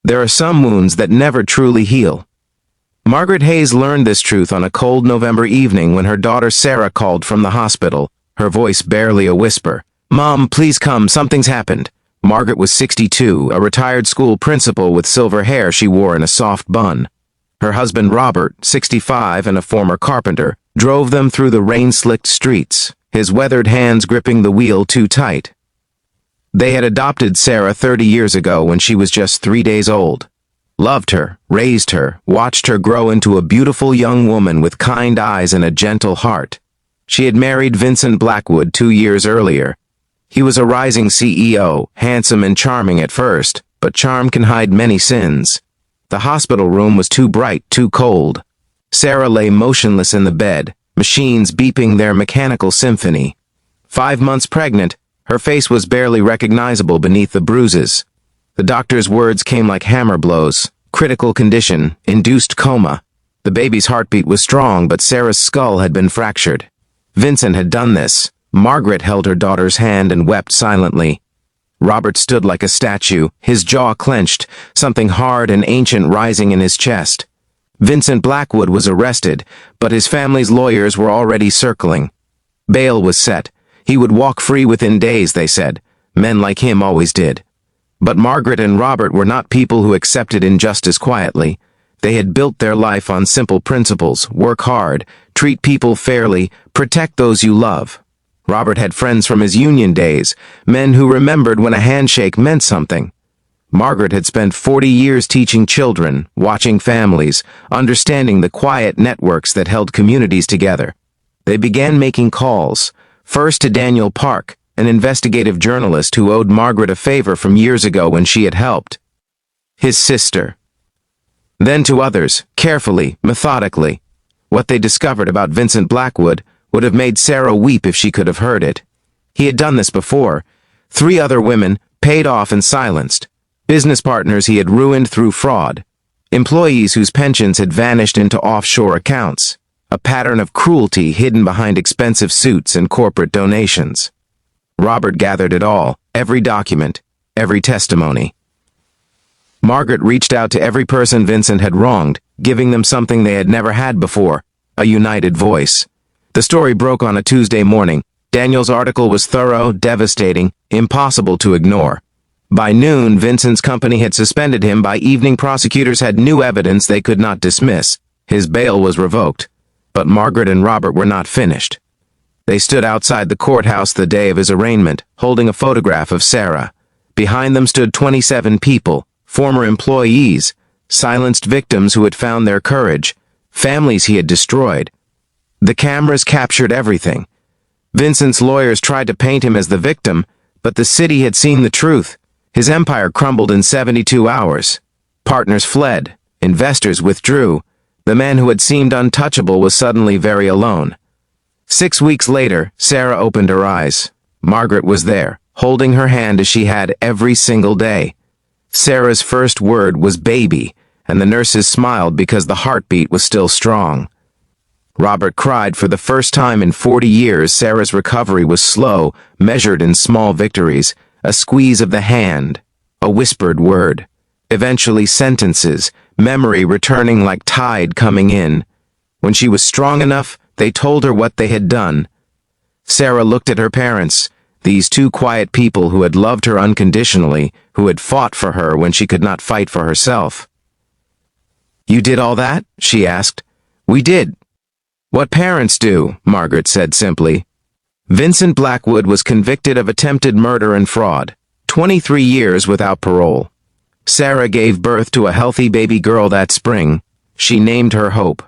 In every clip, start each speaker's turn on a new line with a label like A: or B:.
A: There are some wounds that never truly heal. Margaret Hayes learned this truth on a cold November evening when her daughter Sarah called from the hospital, her voice barely a whisper. "Mom, please come, something's happened." Margaret was 62, a retired school principal with silver hair she wore in a soft bun. Her husband Robert, 65 and a former carpenter, drove them through the rain-slicked streets, his weathered hands gripping the wheel too tight. They had adopted Sarah 30 years ago when she was just 3 days old. Loved her, raised her, watched her grow into a beautiful young woman with kind eyes and a gentle heart. She had married Vincent Blackwood 2 years earlier. He was a rising CEO, handsome and charming at first, but charm can hide many sins. The hospital room was too bright, too cold. Sarah lay motionless in the bed, machines beeping their mechanical symphony. 5 months pregnant, her face was barely recognizable beneath the bruises. The doctor's words came like hammer blows. Critical condition, induced coma. The baby's heartbeat was strong, but Sarah's skull had been fractured. Vincent had done this. Margaret held her daughter's hand and wept silently. Robert stood like a statue, his jaw clenched, something hard and ancient rising in his chest. Vincent Blackwood was arrested, but his family's lawyers were already circling. Bail was set. He would walk free within days, they said. Men like him always did. But Margaret and Robert were not people who accepted injustice quietly. They had built their life on simple principles: work hard, treat people fairly, protect those you love. Robert had friends from his union days, men who remembered when a handshake meant something. Margaret had spent 40 years teaching children, watching families, understanding the quiet networks that held communities together. They began making calls, first to Daniel Park, an investigative journalist who owed Margaret a favor from years ago when she had helped his sister. Then to others, carefully, methodically. What they discovered about Vincent Blackwood would have made Sarah weep if she could have heard it. He had done this before. 3 other women, paid off and silenced. Business partners he had ruined through fraud. Employees whose pensions had vanished into offshore accounts. A pattern of cruelty hidden behind expensive suits and corporate donations. Robert gathered it all, every document, every testimony. Margaret reached out to every person Vincent had wronged, giving them something they had never had before: a united voice. The story broke on a Tuesday morning. Daniel's article was thorough, devastating, impossible to ignore. By noon, Vincent's company had suspended him. By evening, prosecutors had new evidence they could not dismiss. His bail was revoked. But Margaret and Robert were not finished. They stood outside the courthouse the day of his arraignment, holding a photograph of Sarah. Behind them stood 27 people, former employees, silenced victims who had found their courage, families he had destroyed. The cameras captured everything. Vincent's lawyers tried to paint him as the victim, but the city had seen the truth. His empire crumbled in 72 hours. Partners fled. Investors withdrew. The man who had seemed untouchable was suddenly very alone. 6 weeks later, Sarah opened her eyes. Margaret was there, holding her hand as she had every single day. Sarah's first word was baby, and the nurses smiled because the heartbeat was still strong. Robert cried. For the first time in 40 years, Sarah's recovery was slow, measured in small victories, a squeeze of the hand, a whispered word, eventually sentences, memory returning like tide coming in. When she was strong enough, they told her what they had done. Sarah looked at her parents, these 2 quiet people who had loved her unconditionally, who had fought for her when she could not fight for herself. "You did all that?" she asked. "We did." "What parents do," Margaret said simply. Vincent Blackwood was convicted of attempted murder and fraud, 23 years without parole. Sarah gave birth to a healthy baby girl that spring. She named her Hope.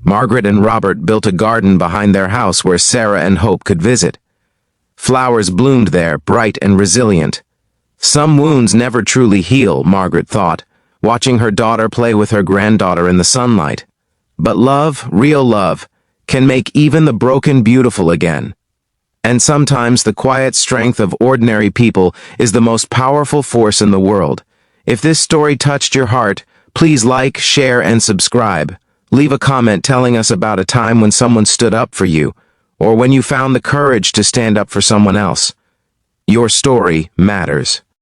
A: Margaret and Robert built a garden behind their house where Sarah and Hope could visit. Flowers bloomed there, bright and resilient. Some wounds never truly heal, Margaret thought, watching her daughter play with her granddaughter in the sunlight. But love, real love, can make even the broken beautiful again. And sometimes the quiet strength of ordinary people is the most powerful force in the world. If this story touched your heart, please like, share, and subscribe. Leave a comment telling us about a time when someone stood up for you, or when you found the courage to stand up for someone else. Your story matters.